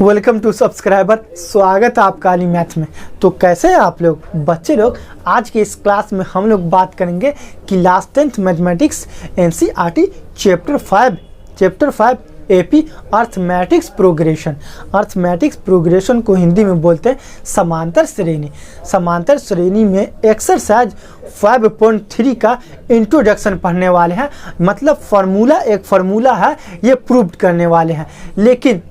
Welcome to subscriber. स्वागत है आपका अली मैथ में। तो कैसे हैं आप लोग बच्चे लोग। आज के इस क्लास में हम लोग बात करेंगे कि class 10th mathematics NCERT chapter 5 AP arithmetics progression. Arithmetics progression को हिंदी में बोलते हैं समांतर श्रेणी। समांतर श्रेणी में एक्सरसाइज 5.3 का इंट्रोडक्शन पढ़ने वाले हैं। मतलब एक फार्मूला है, ये प्रूव करने वाले हैं। लेकिन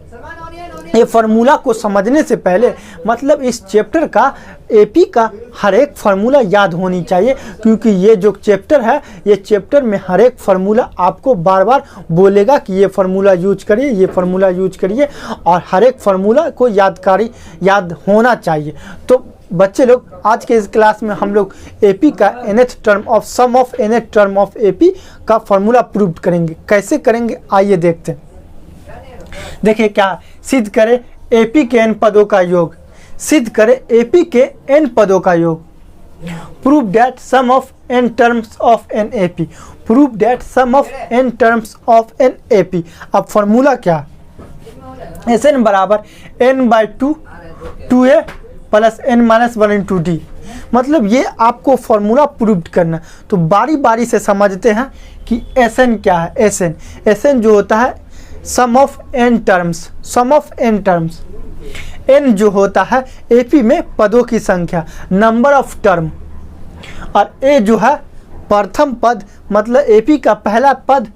ये फार्मूला को समझने से पहले मतलब इस चैप्टर का एपी का हर एक फार्मूला याद होनी चाहिए, क्योंकि ये जो चैप्टर है ये चैप्टर में हर एक फार्मूला आपको बार बार बोलेगा कि ये फार्मूला यूज करिए, ये फार्मूला यूज करिए, और हर एक फार्मूला को याद होना चाहिए। तो बच्चे लोग आज के इस क्लास में हम लोग एपी का nth term of sum of nth term of AP का फार्मूला प्रूव करेंगे। कैसे करेंगे आइए देखते हैं। देखिए क्या सिद्ध करें एपी के n पदों का योग। सिद्ध करें एपी के n पदों का योग। Prove that sum of n terms of an AP. Prove that sum of n terms of an AP. अब फॉर्मूला क्या, एस एन बराबर n/2 2a plus n-1 into D. मतलब ये आपको फॉर्मूला प्रूव करना। तो बारी बारी से समझते हैं कि एस एन क्या है। एस एन जो होता है sum of n terms. Sum of n terms. n जो होता है एपी में पदों की संख्या, नंबर ऑफ टर्म। और a जो है प्रथम पद, मतलब एपी का पहला पद।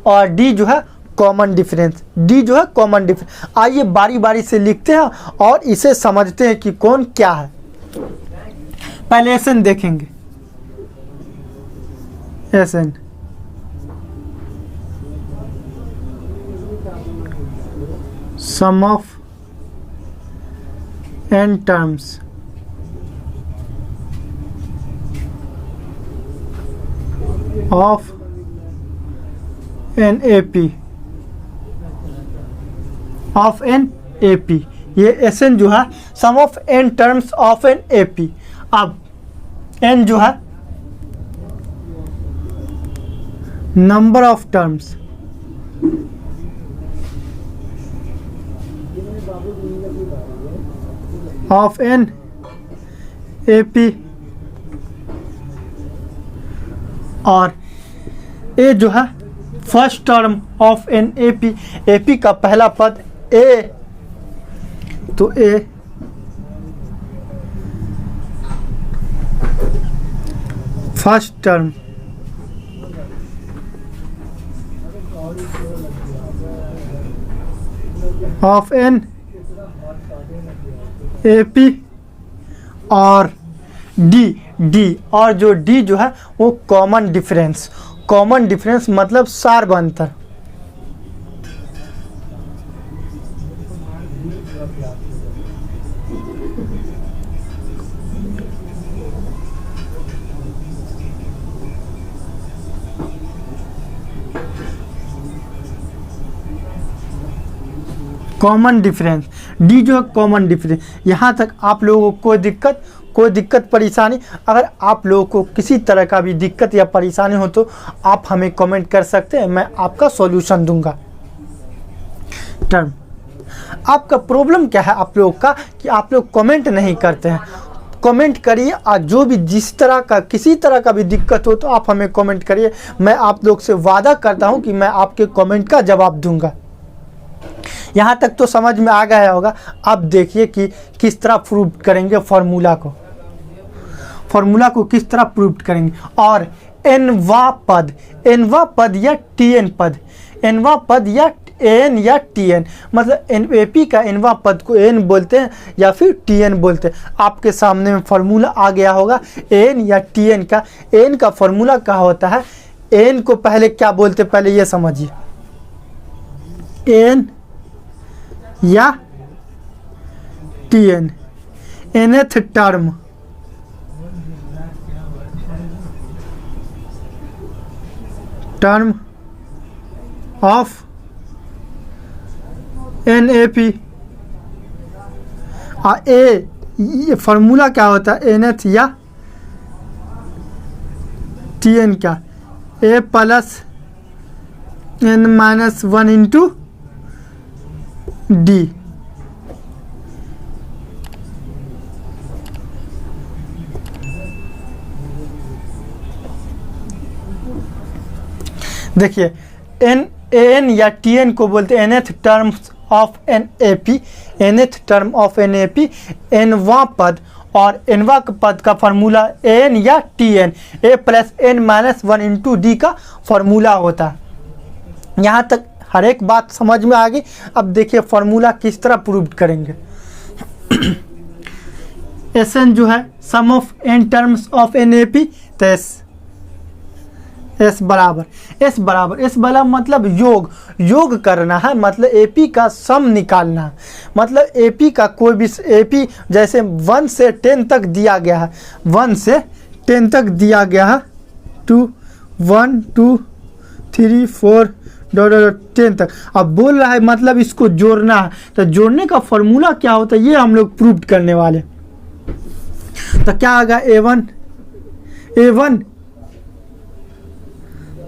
और d जो है कॉमन डिफरेंस। d जो है कॉमन डिफरेंस। आइए बारी बारी से लिखते हैं और इसे समझते हैं कि कौन क्या है। पहले एन देखेंगे। N sum of n terms of an AP of an AP. ये एस एन जो है sum of n terms of an AP. अब n जो है number of terms of an AP. और ए जो है first term of an AP. AP का पहला पद ए, तो a first term of an AP. और डी और जो डी जो है वो कॉमन डिफरेंस। कॉमन डिफरेंस मतलब सार्व अंतर। कॉमन डिफरेंस डी जो है कॉमन डिफरेंस। यहाँ तक आप लोगों को कोई दिक्कत परेशानी, अगर आप लोगों को किसी तरह का भी दिक्कत या परेशानी हो तो आप हमें कमेंट कर सकते हैं, मैं आपका सॉल्यूशन दूंगा। टर्म आपका प्रॉब्लम क्या है आप लोग का कि आप लोग कमेंट नहीं करते हैं। कमेंट करिए, और जो भी जिस तरह का किसी तरह का भी दिक्कत हो तो आप हमें कमेंट करिए। मैं आप लोग से वादा करता हूँ कि मैं आपके कमेंट का जवाब दूंगा। यहाँ तक तो समझ में आ गया होगा। अब देखिए कि किस तरह प्रूव करेंगे फार्मूला को किस तरह प्रूव करेंगे। और एनवा पद या टीएन पद, एनवा पद या एन या टीएन, मतलब एपी का एनवा पद को एन बोलते हैं या फिर टीएन बोलते हैं। आपके सामने में फार्मूला आ गया होगा एन या टीएन का। एन का फार्मूला क्या होता है, एन को पहले क्या बोलते पहले ये समझिए। एन या T n, nth term of an AP. ये फार्मूला क्या होता है nth या टीएन का, a plus n-1 into d. देखिए एन या टीएन को बोलते हैं nth terms of an AP, nth term of an AP एनवा पद, और एनवा पद का फार्मूला एन या T n a plus N minus 1 into d का फार्मूला होता है। यहाँ तक हर एक बात समझ में आ गई। अब देखिए फार्मूला किस तरह प्रूव करेंगे। एस एन जो है sum of n terms of an A P, तो एस बराबर मतलब योग करना है, मतलब एपी का सम निकालना है। मतलब एपी का कोई भी एपी जैसे 1 से 10 तक दिया गया है, 1 से 10 तक दिया गया है, 2 1 2 3 4 10 तक। अब बोल रहा है मतलब इसको जोड़ना है, तो जोड़ने का फॉर्मूला क्या होता है ये हम लोग प्रूव करने वाले। तो क्या आएगा A1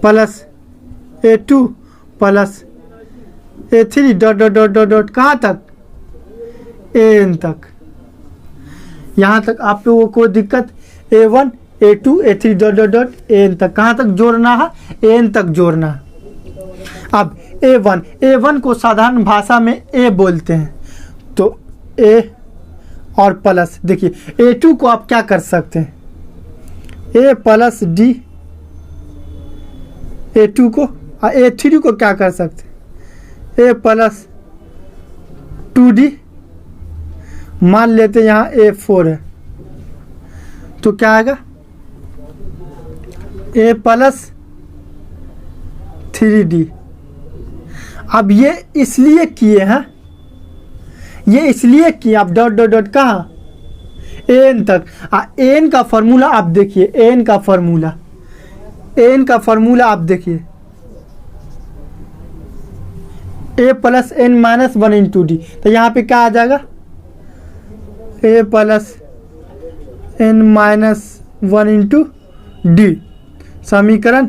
plus A2 plus A3 dot कहाँ तक, An तक। यहाँ तक आप लोगों को दिक्कत A1 A2 A3 dot An तक, कहाँ तक जोड़ना है, An तक जोड़ना है। अब A1 को साधारण भाषा में A बोलते हैं, तो A और प्लस, देखिए A2 को आप क्या कर सकते हैं, A प्लस डी, A2 को A3 को क्या कर सकते हैं, A प्लस 2D, मान लेते हैं यहाँ A4 है, तो क्या आएगा A प्लस 3D। अब ये इसलिए किए हैं, ये इसलिए किए आप डॉट कहाँ एन तक। एन का फार्मूला आप देखिए, एन का फार्मूला आप देखिए, a plus N minus 1 into d. तो यहाँ पे क्या आ जाएगा, ए plus N minus 1 into d, समीकरण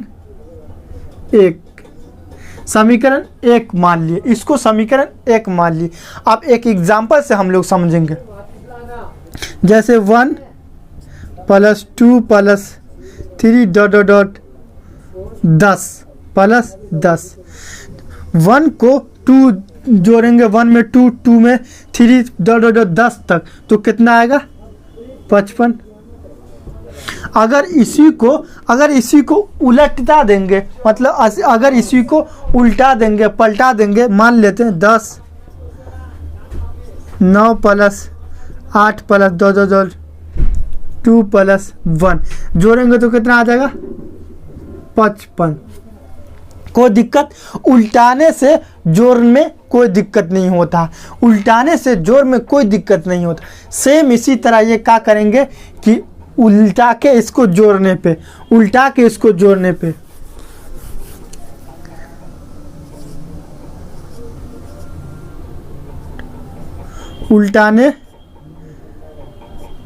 1 मान लिए, इसको समीकरण 1 मान लिए। अब एक एग्जांपल से हम लोग समझेंगे, जैसे 1 प्लस 2 प्लस 3 डॉट 10 प्लस 10, 1 को 2 जोड़ेंगे, 1 में 2, 2 में 3 डॉट 10 तक, तो कितना आएगा 55। अगर इसी को उलटा देंगे, मतलब अगर इसी को उल्टा देंगे, पलटा देंगे, मान लेते हैं 10 9 प्लस 8 प्लस 2 प्लस 1 जोड़ेंगे तो कितना आ जाएगा 55। कोई दिक्कत, उल्टाने से जोड़ में कोई दिक्कत नहीं होता, उल्टाने से जोड़ में कोई दिक्कत नहीं होता। सेम इसी तरह ये क्या करेंगे कि उल्टा के इसको जोड़ने पे, उल्टाने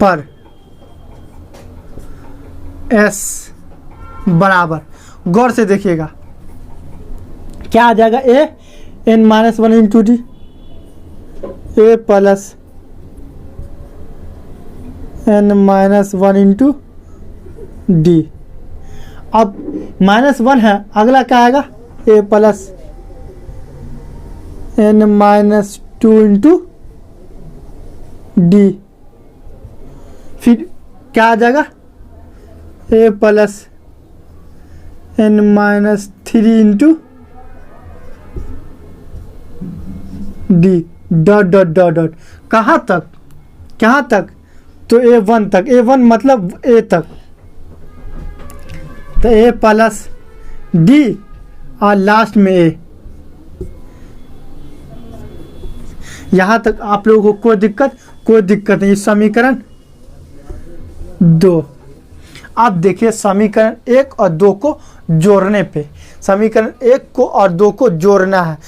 पर एस बराबर, गौर से देखिएगा क्या आ जाएगा, A N minus 1 into D, A plus N minus 1 into D. अब -1 है, अगला क्या आएगा, A plus N minus 2 into D. फिर क्या आ जाएगा, ए plus N minus 3 into D dot कहाँ तक, तो A1 तक, A1 मतलब A तक, तो A प्लस डी और लास्ट में A। यहाँ तक आप लोगों को कोई दिक्कत नहीं। समीकरण 2, आप देखिए समीकरण 1 और 2 को जोड़ने पे, समीकरण 1 को और 2 को जोड़ना है,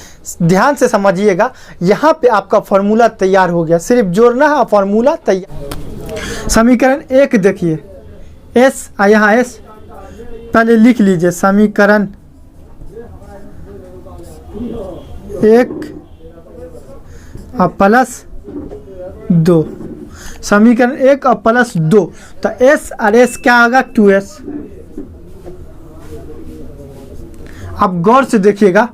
ध्यान से समझिएगा। यहाँ पे आपका फॉर्मूला तैयार हो गया, सिर्फ जोड़ना है, फॉर्मूला तैयार। समीकरण 1 देखिए, एस यहाँ एस पहले लिख लीजिए, समीकरण 1 और प्लस 2, समीकरण 1 और प्लस 2, तो एस और एस क्या आएगा 2s। आप गौर से देखिएगा,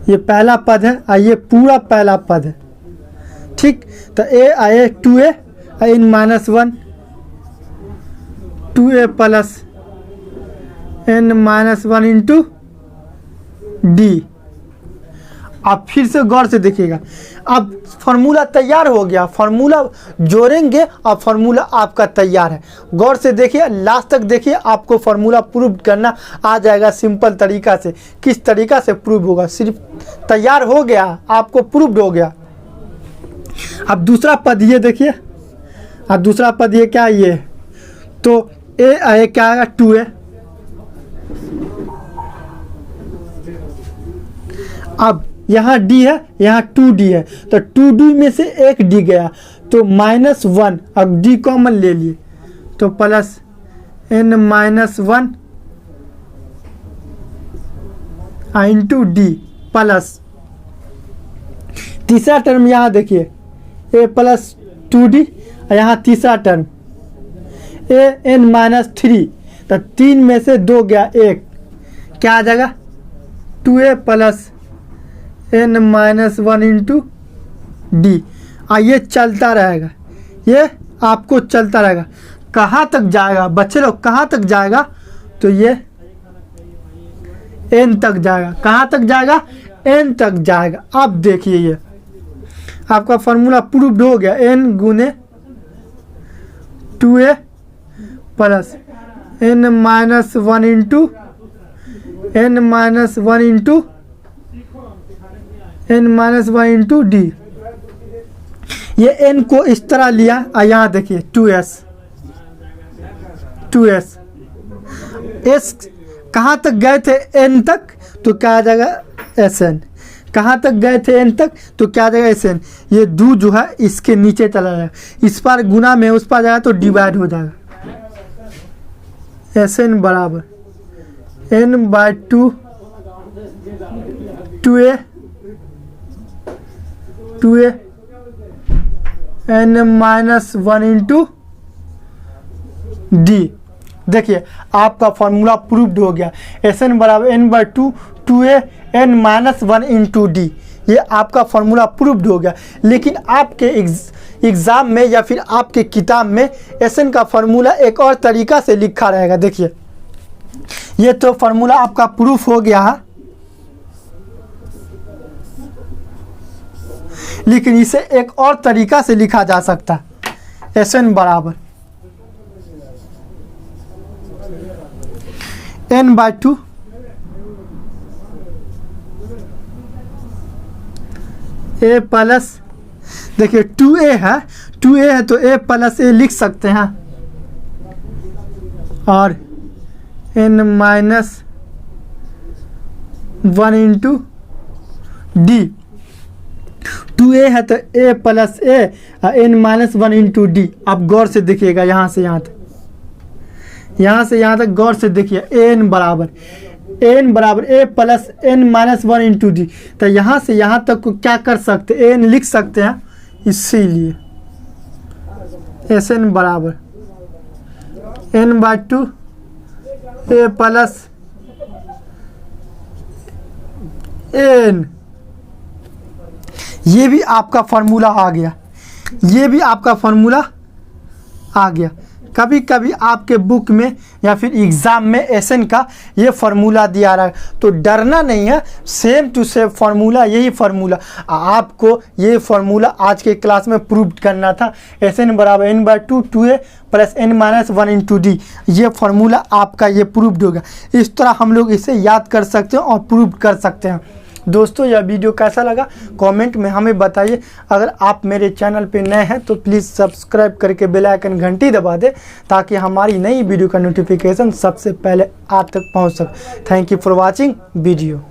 ये पहला पद है और ये पूरा पहला पद है, ठीक। तो ए आए 2a n minus 1 2a plus n minus 1 into D. आप फिर से गौर से देखिएगा, अब फार्मूला तैयार हो गया, फार्मूला जोड़ेंगे और फार्मूला आपका तैयार है। गौर से देखिए, लास्ट तक देखिए, आपको फार्मूला प्रूव करना आ जाएगा सिंपल तरीका से। किस तरीका से प्रूव होगा, सिर्फ तैयार हो गया, आपको प्रूव्ड हो गया। अब दूसरा पद ये देखिए, अब दूसरा पद ये क्या है, ये तो ए क्या आएगा 2a, अब यहाँ d है, यहाँ 2d है, तो 2d में से एक d गया तो -1, अब d कॉमन ले लिए तो plus n minus 1 into D plus तीसरा टर्म यहाँ देखिए a प्लस 2d, यहाँ तीसरा टर्म a n माइनस 3, तो 3 में से 2 गया 1, क्या आ जाएगा 2a plus n minus 1 into D. ये चलता रहेगा, ये आपको चलता रहेगा। कहाँ तक जाएगा बच्चे लोग, कहाँ तक जाएगा, तो ये n तक जाएगा। कहाँ तक जाएगा, n तक जाएगा। अब देखिए ये आपका फार्मूला प्रूव्ड हो गया, n गुने 2a plus n minus 1 into n minus 1 into n minus 1 into D. ये n को इस तरह लिया और यहाँ देखिए 2s s कहाँ तक गए थे n तक, तो क्या आ जाएगा sn। कहाँ तक गए थे n तक, तो क्या आ जाएगा sn। ये 2 जो है इसके नीचे चला जाएगा, इस पर गुना में उस पर जाएगा तो डिवाइड हो जाएगा। sn बराबर n/2 2a n minus 1 into d. देखिए आपका फॉर्मूला प्रूव्ड हो गया, Sn बराबर n/2 2a n minus 1 into D. ये आपका फॉर्मूला प्रूव्ड हो गया। लेकिन आपके एग्ज़ाम में या फिर आपके किताब में Sn का फॉर्मूला एक और तरीका से लिखा रहेगा। देखिए ये तो फॉर्मूला आपका प्रूफ हो गया है, लेकिन इसे एक और तरीका से लिखा जा सकता है। Sn बराबर n/2 a प्लस, देखिए 2a है तो a प्लस a लिख सकते हैं, और n minus 1 into D. 2a है तो a प्लस a और n माइनस 1 इंटू डी। आप गौर से देखिएगा, यहाँ से यहाँ तक, यहाँ से यहाँ तक गौर से देखिए। n बराबर a plus n minus 1 into d. तो यहाँ से यहाँ तक को क्या कर सकते, n लिख सकते हैं, इसीलिए Sn बराबर n/2 a प्लस n। ये भी आपका फार्मूला आ गया, ये भी आपका फार्मूला आ गया। कभी कभी आपके बुक में या फिर एग्ज़ाम में Sn का ये फार्मूला दिया रहा है, तो डरना नहीं है, सेम टू सेम फार्मूला, यही फार्मूला आपको ये फार्मूला आज के क्लास में प्रूव करना था। Sn बराबर n/2 2a plus n minus 1 into D. ये फार्मूला आपका ये प्रूव्ड होगा। इस तरह हम लोग इसे याद कर सकते हैं और प्रूव कर सकते हैं। दोस्तों यह वीडियो कैसा लगा कमेंट में हमें बताइए। अगर आप मेरे चैनल पे नए हैं तो प्लीज़ सब्सक्राइब करके बेल आइकन घंटी दबा दें, ताकि हमारी नई वीडियो का नोटिफिकेशन सबसे पहले आप तक पहुंच सके। Thank you for watching video.